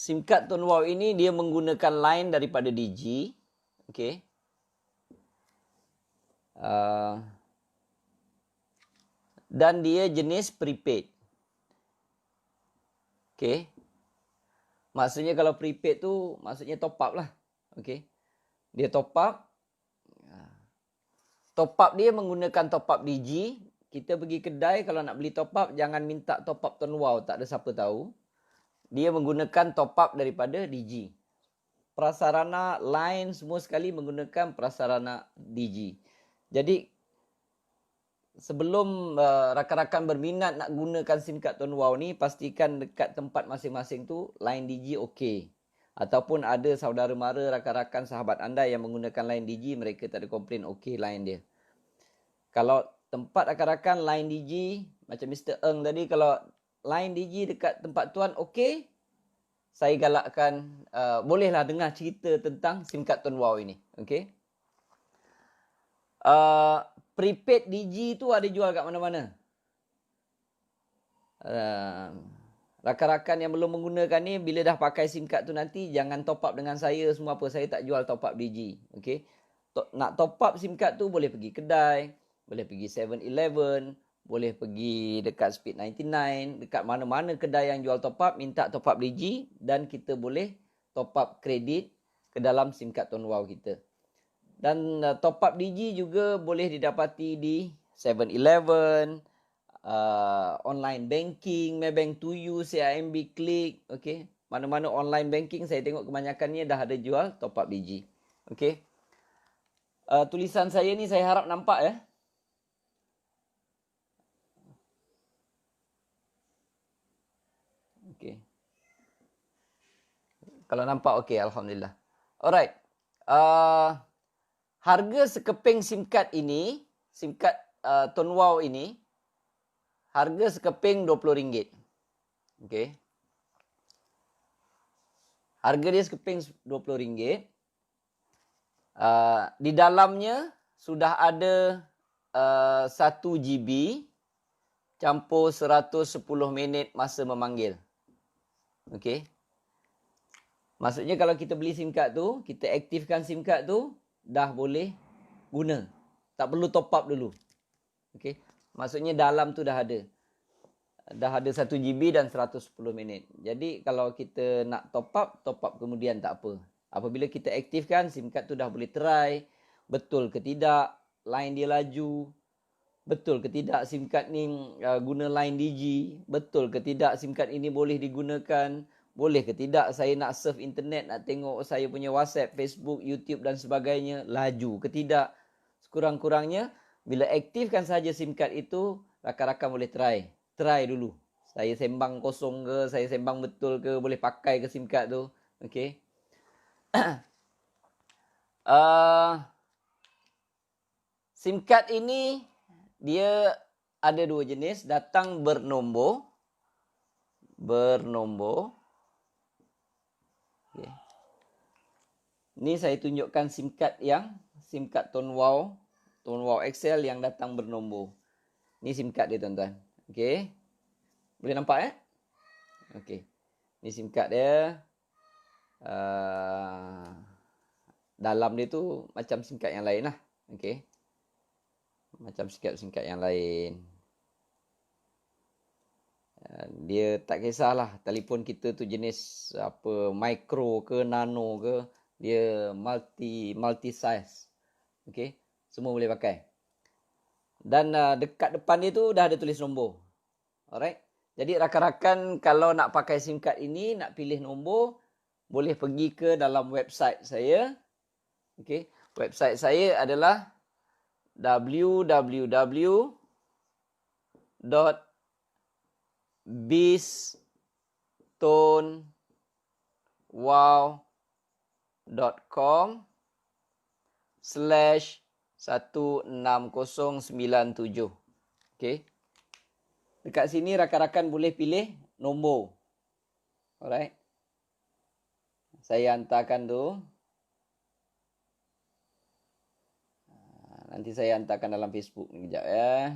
SIM card Tone Wow ini dia menggunakan line daripada Digi. Okey. Dan dia jenis prepaid. Okey. Maksudnya kalau prepaid tu maksudnya top up lah. Okey. Dia top up. Top up dia menggunakan top up Digi. Kita pergi kedai kalau nak beli top up jangan minta top up Tone Wow, tak ada siapa tahu. Dia menggunakan top up daripada Digi. Prasarana line semua sekali menggunakan prasarana Digi. Jadi sebelum rakan-rakan berminat nak gunakan SIM card Tone Wow ni, pastikan dekat tempat masing-masing tu line Digi okey. Ataupun ada saudara mara, rakan-rakan, sahabat anda yang menggunakan line Digi, mereka tak ada komplain okey line dia. Kalau tempat rakan-rakan line Digi, macam Mr. Eng tadi, kalau line Digi dekat tempat tuan okey, saya galakkan bolehlah dengar cerita tentang SIM card Tone Wow ini. Okey. Prepaid Digi tu ada jual kat mana-mana. Rakan-rakan yang belum menggunakan ni, bila dah pakai SIM card tu nanti, jangan top up dengan saya semua apa. Saya tak jual top up Digi. Okey. Nak top up SIM card tu boleh pergi kedai, boleh pergi 7-Eleven, boleh pergi dekat Speed 99, dekat mana-mana kedai yang jual top up, minta top up Digi dan kita boleh top up kredit ke dalam SIM card Tone Wow kita. Dan top up Digi juga boleh didapati di 7-Eleven, online banking, Maybank to You, CIMB Click, okey. Mana-mana online banking saya tengok kebanyakannya dah ada jual top up Digi. Okey. Tulisan saya ni saya harap nampak ya. Okey. Kalau nampak okey, alhamdulillah. Alright. Harga sekeping SIM card ini, SIM card Tone Wow ini, harga sekeping RM20. Okey. Harga dia sekeping RM20. Di dalamnya sudah ada 1 GB campur 110 minit masa memanggil. Okey. Maksudnya kalau kita beli SIM card tu, kita aktifkan SIM card tu, dah boleh guna. Tak perlu top up dulu. Okey. Maksudnya dalam tu dah ada. Dah ada 1 GB dan 110 minit. Jadi kalau kita nak top up kemudian tak apa. Apabila kita aktifkan, SIM card tu dah boleh try. Betul ke tidak line dia laju. Betul ke tidak SIM card ni guna line Digi. Betul ke tidak SIM card ini boleh digunakan. Boleh ke tidak saya nak surf internet, nak tengok saya punya WhatsApp, Facebook, YouTube dan sebagainya. Laju ke tidak. Sekurang-kurangnya, bila aktifkan saja SIM card itu, rakan-rakan boleh try. Try dulu. Saya sembang kosong ke, saya sembang betul ke, boleh pakai ke SIM card tu. Okey. SIM card ini dia ada 2 jenis, datang bernombor. Okay. Ni saya tunjukkan SIM card Tone Wow XL yang datang bernombor. Ni SIM card dia tuan-tuan. Okey. Boleh nampak Okey. Ni SIM card dia. Dalam dia tu macam SIM card yang lain lah. Okey. Macam SIM card yang lain. Dia tak kisahlah telefon kita tu jenis apa, micro ke nano ke, dia multi size. Okey. Semua boleh pakai. Dan dekat depan dia tu dah ada tulis nombor. Alright. Jadi rakan-rakan kalau nak pakai SIM card ini, nak pilih nombor, boleh pergi ke dalam website saya. Okey. Website saya adalah www.biztonewwow.com/16097. Okey. Dekat sini rakan-rakan boleh pilih nombor. Alright. Saya hantarkan tu. Nanti saya hantarkan dalam Facebook ni kejap ya.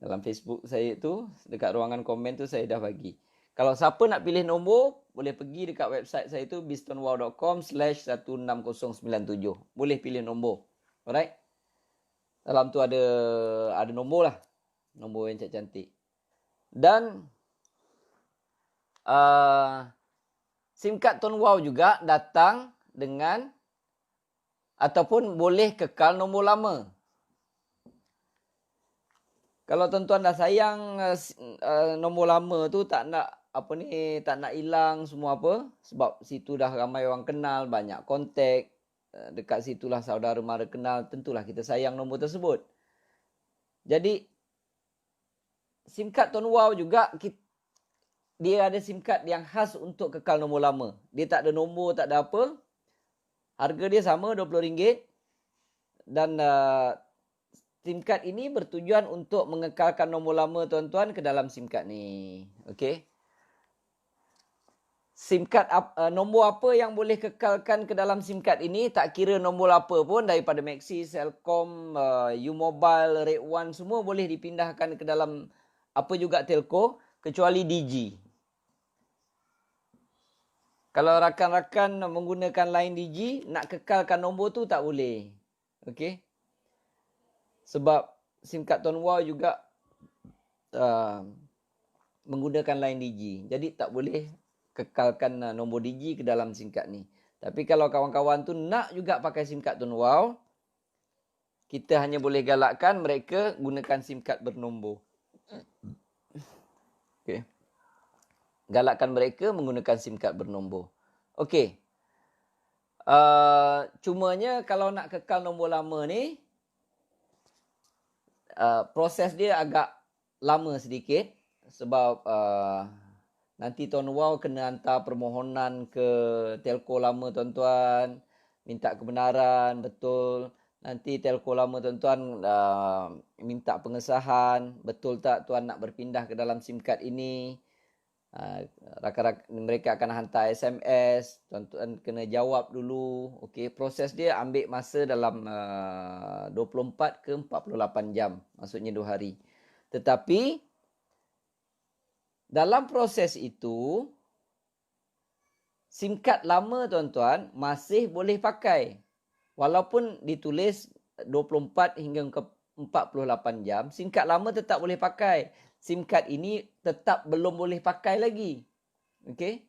Dalam Facebook saya tu, dekat ruangan komen tu saya dah bagi. Kalau siapa nak pilih nombor, boleh pergi dekat website saya tu bistonwow.com/16097. Boleh pilih nombor. Alright? Dalam tu ada nombor lah. Nombor yang cantik-cantik. Dan SIM card Tone Wow juga datang dengan ataupun boleh kekal nombor lama. Kalau tuan-tuan dah sayang nombor lama tu tak nak tak nak hilang semua apa, sebab situ dah ramai orang kenal, banyak kontak, dekat situlah saudara mara kenal, tentulah kita sayang nombor tersebut. Jadi SIM card Tone Wow juga dia ada SIM card yang khas untuk kekal nombor lama. Dia tak ada nombor, tak ada apa. Harga dia sama RM20 dan SIM card ini bertujuan untuk mengekalkan nombor lama tuan-tuan ke dalam SIM card ni. Okey. SIM card nombor apa yang boleh kekalkan ke dalam SIM card ini, tak kira nombor apa pun, daripada Maxi, Celcom, U-Mobile, Red One, semua boleh dipindahkan ke dalam apa juga telco kecuali Digi. Kalau rakan-rakan menggunakan line Digi, nak kekalkan nombor tu tak boleh. Okey. Sebab SIM card Tone Wow juga menggunakan line Digi. Jadi tak boleh kekalkan nombor Digi ke dalam SIM card ni. Tapi kalau kawan-kawan tu nak juga pakai SIM card Tone Wow, kita hanya boleh galakkan mereka gunakan SIM card bernombor. Okey. Galakkan mereka menggunakan SIM card bernombor. Okey. Cumanya kalau nak kekal nombor lama ni, proses dia agak lama sedikit. Sebab nanti Tone Wow kena hantar permohonan ke telco lama tuan-tuan. Minta kebenaran, betul. Nanti telco lama tuan-tuan minta pengesahan. Betul tak tuan nak berpindah ke dalam SIM card ini. Mereka akan hantar SMS. Tuan-tuan kena jawab dulu. Okey, proses dia ambil masa dalam 24 ke 48 jam. Maksudnya 2 hari. Tetapi dalam proses itu, SIM card lama tuan-tuan masih boleh pakai. Walaupun ditulis 24 hingga ke 48 jam, SIM card lama tetap boleh pakai. SIM card ini tetap belum boleh pakai lagi. Okey?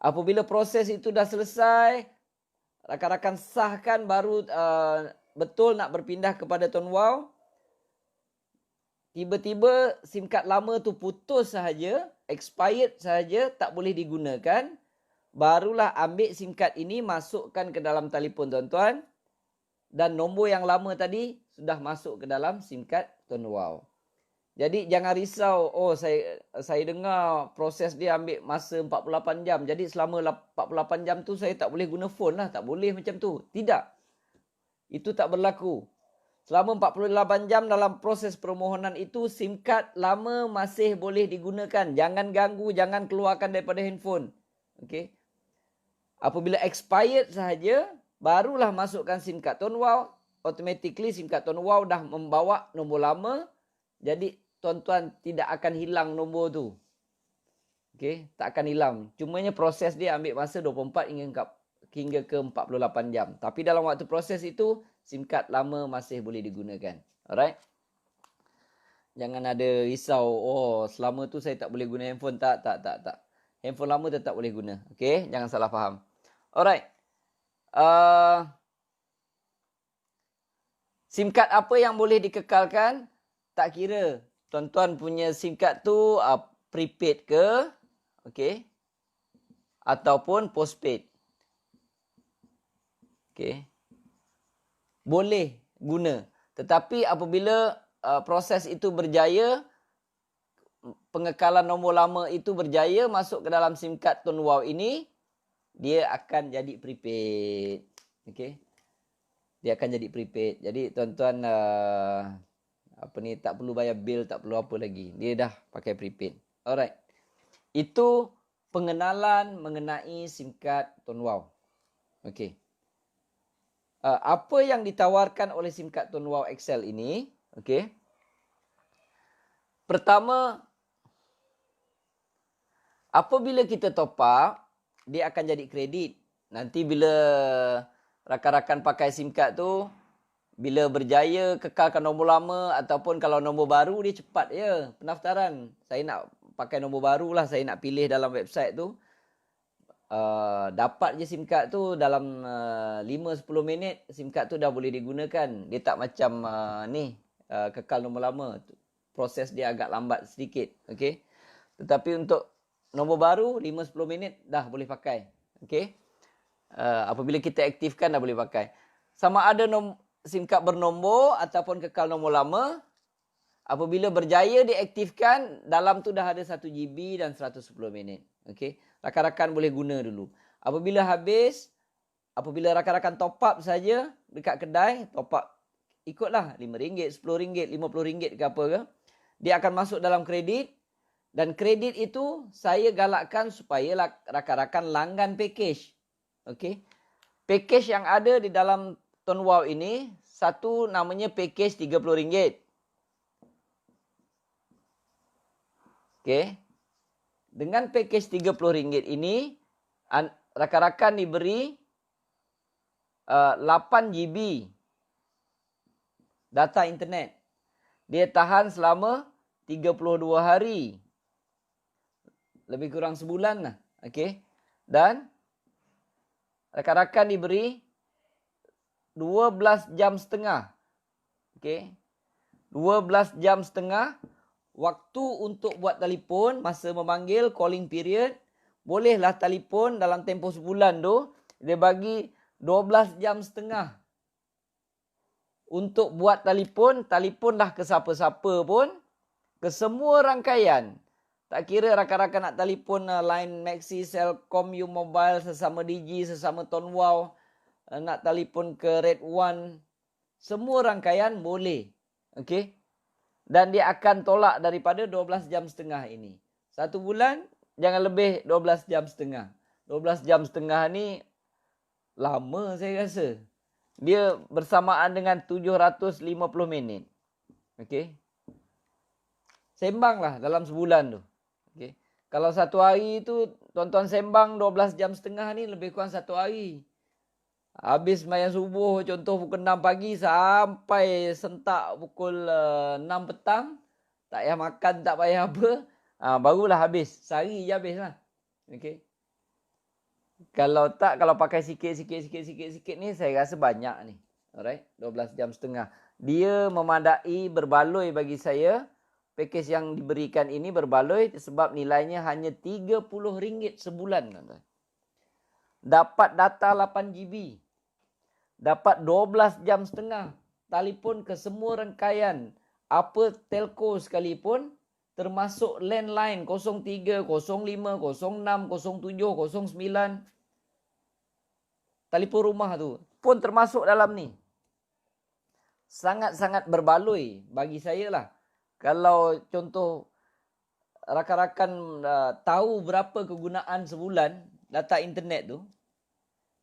Apabila proses itu dah selesai, rakan-rakan sahkan baru betul nak berpindah kepada Tone Wow, tiba-tiba SIM card lama tu putus sahaja, expired sahaja, tak boleh digunakan, barulah ambil SIM card ini, masukkan ke dalam telefon tuan-tuan, dan nombor yang lama tadi sudah masuk ke dalam SIM card Tone Wow. Jadi jangan risau, oh saya dengar proses dia ambil masa 48 jam, jadi selama 48 jam tu saya tak boleh guna phone lah, tak boleh macam tu. Tidak. Itu tak berlaku. Selama 48 jam dalam proses permohonan itu, SIM card lama masih boleh digunakan. Jangan ganggu, jangan keluarkan daripada handphone. Okey. Apabila expired sahaja, barulah masukkan SIM card Tone Wow. Automatically SIM card Tone Wow dah membawa nombor lama. Jadi tuan-tuan tidak akan hilang nombor tu. Okey, tak akan hilang. Cumanya proses dia ambil masa 24 hingga ke 48 jam. Tapi dalam waktu proses itu, SIM card lama masih boleh digunakan. Alright? Jangan ada risau, oh selama tu saya tak boleh guna handphone. Tak. Handphone lama tetap boleh guna. Okey, jangan salah faham. Alright. SIM card apa yang boleh dikekalkan? Tak kira tuan-tuan punya SIM card tu prepaid ke, okey, ataupun postpaid. Okey. Boleh guna. Tetapi apabila proses itu berjaya, pengekalan nombor lama itu berjaya masuk ke dalam SIM card Tone Wow ini, dia akan jadi prepaid. Okey. Dia akan jadi prepaid. Jadi tuan-tuan tak perlu bayar bil, tak perlu apa lagi. Dia dah pakai prepaid. Alright. Itu pengenalan mengenai SIM card Tone Wow. Okey. Apa yang ditawarkan oleh SIM card Tone Wow XL ini, okey, Pertama, apabila kita top up, dia akan jadi kredit. Nanti bila rakan-rakan pakai SIM card tu, bila berjaya kekalkan nombor lama ataupun kalau nombor baru, dia cepat je pendaftaran. Saya nak pakai nombor baru lah, saya nak pilih dalam website tu. Dapat je SIM card tu dalam 5-10 minit, SIM card tu dah boleh digunakan. Dia tak macam kekal nombor lama. Proses dia agak lambat sedikit. Okay? Tetapi untuk nombor baru, 5-10 minit dah boleh pakai. Okay? Apabila kita aktifkan dah boleh pakai. Sama ada SIM card bernombor ataupun kekal nombor lama, apabila berjaya diaktifkan, dalam tu dah ada 1 GB dan 110 minit. Okey, rakan-rakan boleh guna dulu. Apabila habis, apabila rakan-rakan top up saja dekat kedai, top up ikutlah RM5, RM10, RM50 ke apa ke, dia akan masuk dalam kredit, dan kredit itu saya galakkan supaya rakan-rakan langgan package. Okey. Package yang ada di dalam Tonwow ini, satu namanya package RM30. Okey. Dengan package RM30 ini, rakan-rakan diberi 8 GB data internet. Dia tahan selama 32 hari. Lebih kurang sebulan lah. Okey. Dan rakan-rakan diberi 12 jam setengah. Okey. 12 jam setengah waktu untuk buat telefon, masa memanggil, calling period. Bolehlah telefon dalam tempoh sebulan tu, dia bagi 12 jam setengah. Untuk buat telefon dah ke siapa-siapa pun, ke semua rangkaian. Tak kira rakan-rakan nak telefon line Maxi, Celcom, U-Mobile, sesama Digi, sesama Tonwow, nak telefon ke Red One, semua rangkaian boleh. Okey. Dan dia akan tolak daripada 12 jam setengah ini. 1 bulan, jangan lebih 12 jam setengah. 12 jam setengah ni lama saya rasa. Dia bersamaan dengan 750 minit. Okey. Sembanglah dalam sebulan tu. Okey. Kalau satu hari tu, tuan-tuan sembang 12 jam setengah ni lebih kurang 1 hari. Habis sembahyang subuh, contoh pukul 6 pagi sampai sentak pukul 6 petang. Tak payah makan, tak payah apa. Barulah habis. Sehari je habis lah. Okay. Kalau tak, kalau pakai sikit ni, saya rasa banyak ni. Alright, 12 jam setengah. Dia memadai berbaloi bagi saya. Pakej yang diberikan ini berbaloi sebab nilainya hanya RM30 sebulan. Dapat data 8 GB. Dapat 12 jam setengah. Telefon ke semua rangkaian. Apa telco sekalipun. Termasuk landline 03, 05, 06, 07, 09. Telefon rumah tu pun termasuk dalam ni. Sangat-sangat berbaloi bagi saya lah. Kalau contoh rakan-rakan tahu berapa kegunaan sebulan data internet tu.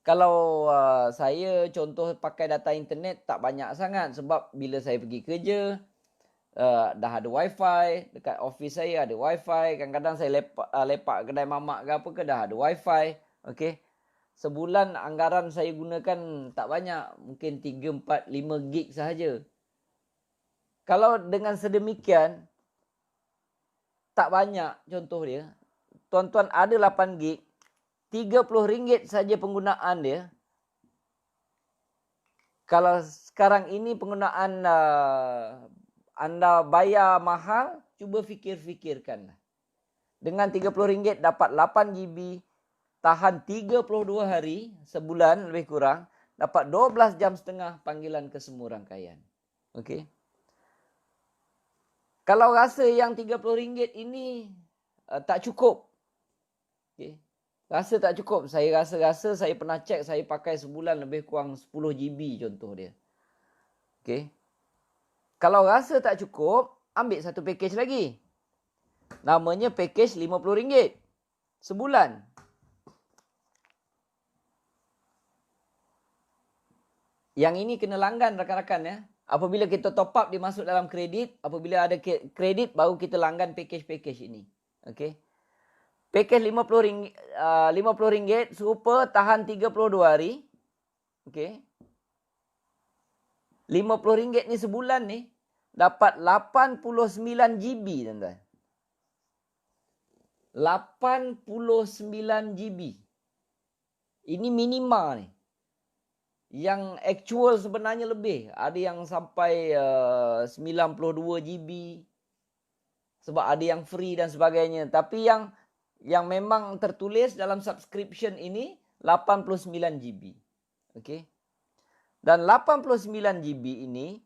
Kalau saya contoh pakai data internet tak banyak sangat sebab bila saya pergi kerja dah ada wifi, dekat office saya ada wifi, kadang-kadang saya lepak kedai mamak ke apa ke dah ada wifi. Okey. Sebulan anggaran saya gunakan tak banyak, mungkin 3, 4, 5 gig sahaja. Kalau dengan sedemikian tak banyak contoh dia, tuan-tuan ada 8 gig, RM30 saja penggunaan dia. Kalau sekarang ini penggunaan anda bayar mahal, cuba fikir-fikirkanlah. Dengan RM30 dapat 8 GB, tahan 32 hari, sebulan lebih kurang, dapat 12 jam setengah panggilan ke semua rangkaian. Okey. Kalau rasa yang RM30 ini tak cukup, okey. Rasa tak cukup. Saya rasa saya pernah cek, saya pakai sebulan lebih kurang 10 GB contoh dia. Okey. Kalau rasa tak cukup, ambil satu package lagi. Namanya package RM50 sebulan. Yang ini kena langgan rakan-rakan ya. Apabila kita top up, dia masuk dalam kredit. Apabila ada kredit, baru kita langgan package-package ini. Okey. Package RM50 serupa tahan 32 hari. Okey. RM50 ni sebulan ni dapat 89 GB, tuan-tuan. 89 GB. Ini minima ni. Yang actual sebenarnya lebih. Ada yang sampai 92 GB. Sebab ada yang free dan sebagainya. Tapi yang memang tertulis dalam subscription ini 89 GB. Okey. Dan 89 GB ini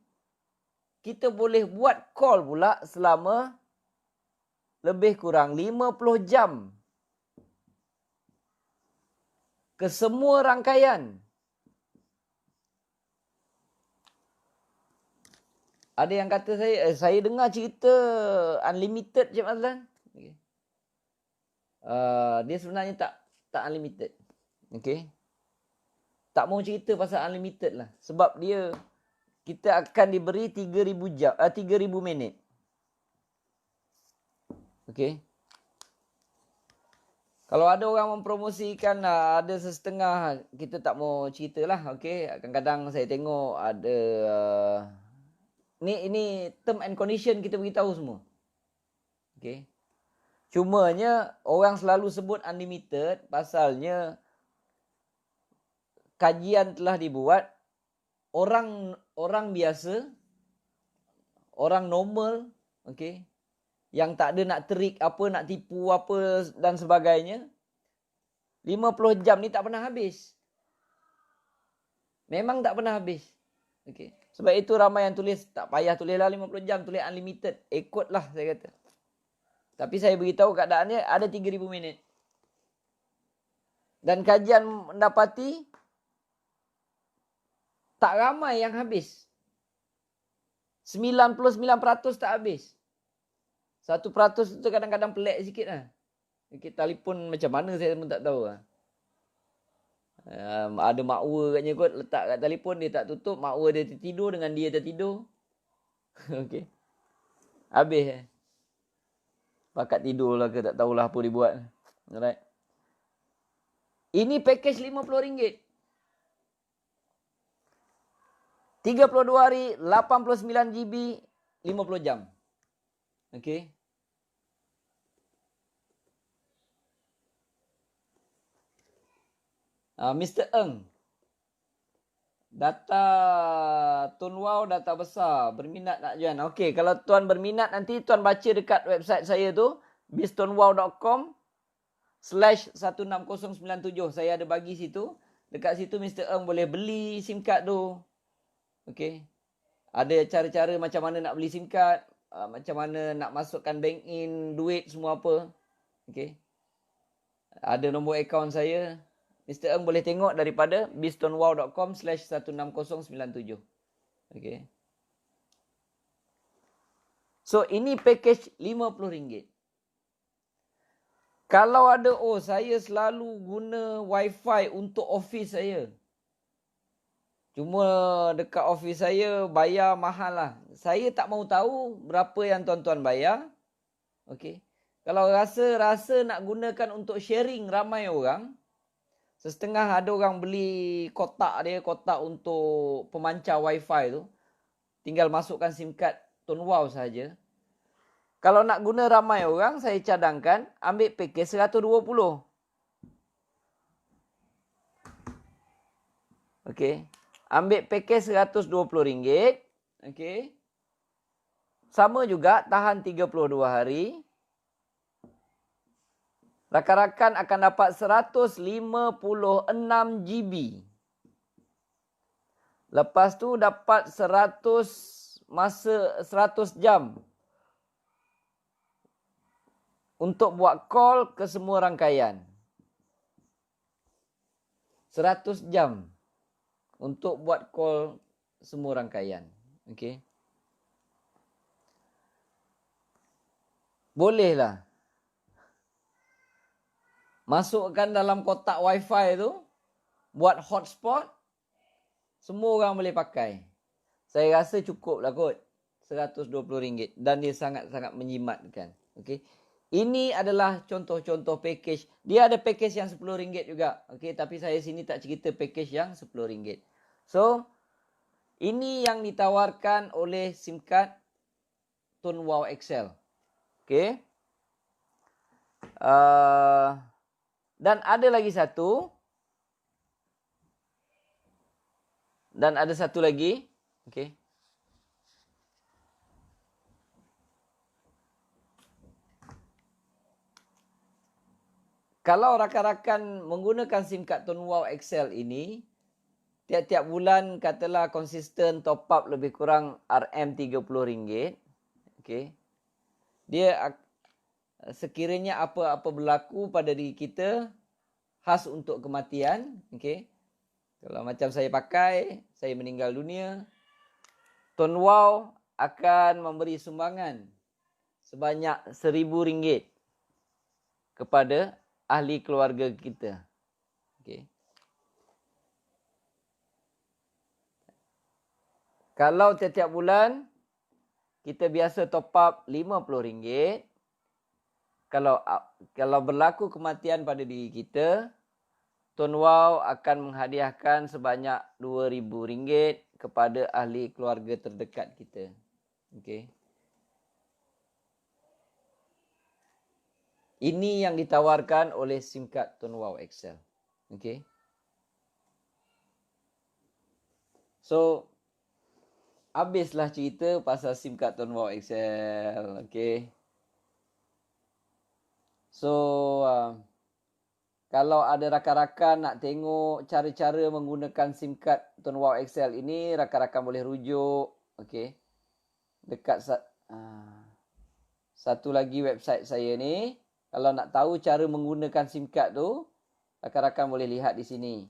kita boleh buat call pula selama lebih kurang 50 jam. Ke semua rangkaian. Ada yang kata saya dengar cerita unlimited Cik Mazlan. Okay. Dia sebenarnya tak unlimited. Okay. Tak mau cerita pasal unlimited lah. Sebab kita akan diberi 3,000 minit. Okay. Kalau ada orang mempromosikan ada setengah, kita tak mau cerita lah. Okay. Kadang-kadang saya tengok ada... Ini term and condition kita beritahu semua. Okay. Cumanya orang selalu sebut unlimited pasalnya kajian telah dibuat orang biasa, orang normal, okay, yang tak ada nak trik apa, nak tipu apa dan sebagainya, 50 jam ni tak pernah habis. Memang tak pernah habis. Okay. Sebab itu ramai yang tulis, tak payah tulislah 50 jam, tulis unlimited. Ikutlah saya kata. Tapi saya beritahu keadaannya ada 3,000 minit. Dan kajian mendapati tak ramai yang habis. 99% tak habis. 1% itu kadang-kadang pelik sikit lah. Okay, telefon macam mana saya pun tak tahu lah. Ada makwa katnya kot letak kat telefon, dia tak tutup, makwa dia tertidur dengan dia tertidur. Okey. Habis pakat tidur lah ke tak tahulah apa dia buat. Alright. Ini package RM50. 32 hari, 89 GB, 50 jam. Okey. Mr. Eng. Data Tun Wow data besar. Berminat nak join. Okey, kalau tuan berminat nanti tuan baca dekat website saya tu. biztonwow.com/16097. Saya ada bagi situ. Dekat situ Mr. Eng boleh beli SIM card tu. Okey. Ada cara-cara macam mana nak beli SIM card. Macam mana nak masukkan bank in, duit semua apa. Okey. Ada nombor akaun saya. Mr. Eng boleh tengok daripada biztonwow.com/16097. Okay. So, ini package RM50. Kalau ada, saya selalu guna wifi untuk office saya. Cuma dekat office saya bayar mahal lah. Saya tak mau tahu berapa yang tuan-tuan bayar. Okay. Kalau rasa nak gunakan untuk sharing ramai orang, setengah ada orang beli kotak untuk pemancar wifi tu. Tinggal masukkan SIM card Tun Wow saja. Kalau nak guna ramai orang, saya cadangkan ambil package 120. Okey. Ambil package RM120. Okey. Sama juga tahan 32 hari. Rakan-rakan akan dapat 156 GB. Lepas tu dapat 100 jam. Untuk buat call ke semua rangkaian. 100 jam. Untuk buat call semua rangkaian. Okey. Bolehlah. Masukkan dalam kotak wifi tu. Buat hotspot. Semua orang boleh pakai. Saya rasa cukup lah kot. RM120 dan dia sangat-sangat menjimatkan. Okey. Ini adalah contoh-contoh package. Dia ada package yang RM10 juga. Okey, tapi saya sini tak cerita package yang RM10. So, ini yang ditawarkan oleh SIM card Tone Wow XL. Okey. Dan ada lagi satu. Dan ada satu lagi. Okey. Kalau rakan-rakan menggunakan SIM card Tone Wow XL ini, tiap-tiap bulan katalah konsisten top up lebih kurang RM30. Okey. Dia sekiranya apa-apa berlaku pada diri kita khas untuk kematian, okey. Kalau macam saya pakai, saya meninggal dunia, Tone Wow akan memberi sumbangan sebanyak RM1,000 kepada ahli keluarga kita. Okey. Kalau tiap-tiap bulan kita biasa top up RM50, kalau berlaku kematian pada diri kita, Tone Wow akan menghadiahkan sebanyak RM2,000 kepada ahli keluarga terdekat kita. Okey. Ini yang ditawarkan oleh SIM card Tone Wow XL. Okey. So, habislah cerita pasal SIM card Tone Wow XL. Okey. So, kalau ada rakan-rakan nak tengok cara-cara menggunakan SIM card Tone Wow XL ini, rakan-rakan boleh rujuk. Okey. Dekat satu lagi website saya ni. Kalau nak tahu cara menggunakan SIM card tu, rakan-rakan boleh lihat di sini.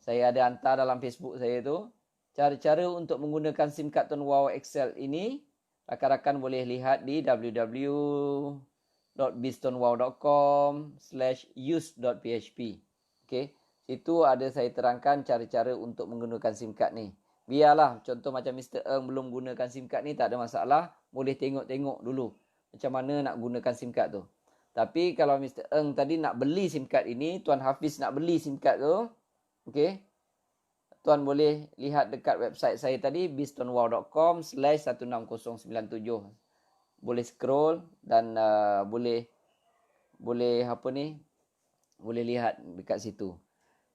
Saya ada hantar dalam Facebook saya tu. Cara-cara untuk menggunakan SIM card Tone Wow XL ini, rakan-rakan boleh lihat di www.biztonewow.com/use.php. Okey. Situ ada saya terangkan cara-cara untuk menggunakan SIM card ni. Biarlah contoh macam Mr. Eng belum gunakan SIM card ni, tak ada masalah. Boleh tengok-tengok dulu macam mana nak gunakan SIM card tu. Tapi kalau Mr. Eng tadi nak beli SIM card ini, Tuan Hafiz nak beli SIM card tu, okey. Tuan boleh lihat dekat website saya tadi, biztonewow.com/16097. Boleh scroll dan boleh apa ni? Boleh lihat dekat situ.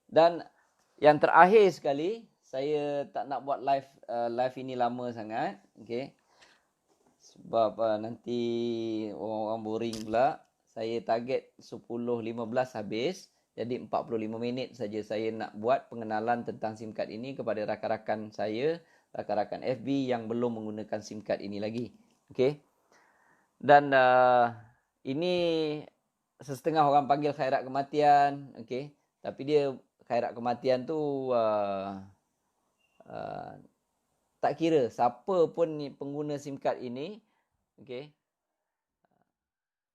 Dan yang terakhir sekali, saya tak nak buat live ini lama sangat, okey. Sebab nanti orang-orang boring pula. Saya target 10.15 habis. Jadi 45 minit saja saya nak buat pengenalan tentang SIM card ini kepada rakan-rakan saya, rakan-rakan FB yang belum menggunakan SIM card ini lagi. Okey. Dan ini setengah orang panggil khairat kematian, okey. Tapi dia khairat kematian tu tak kira siapa pun pengguna SIM card ini, okey.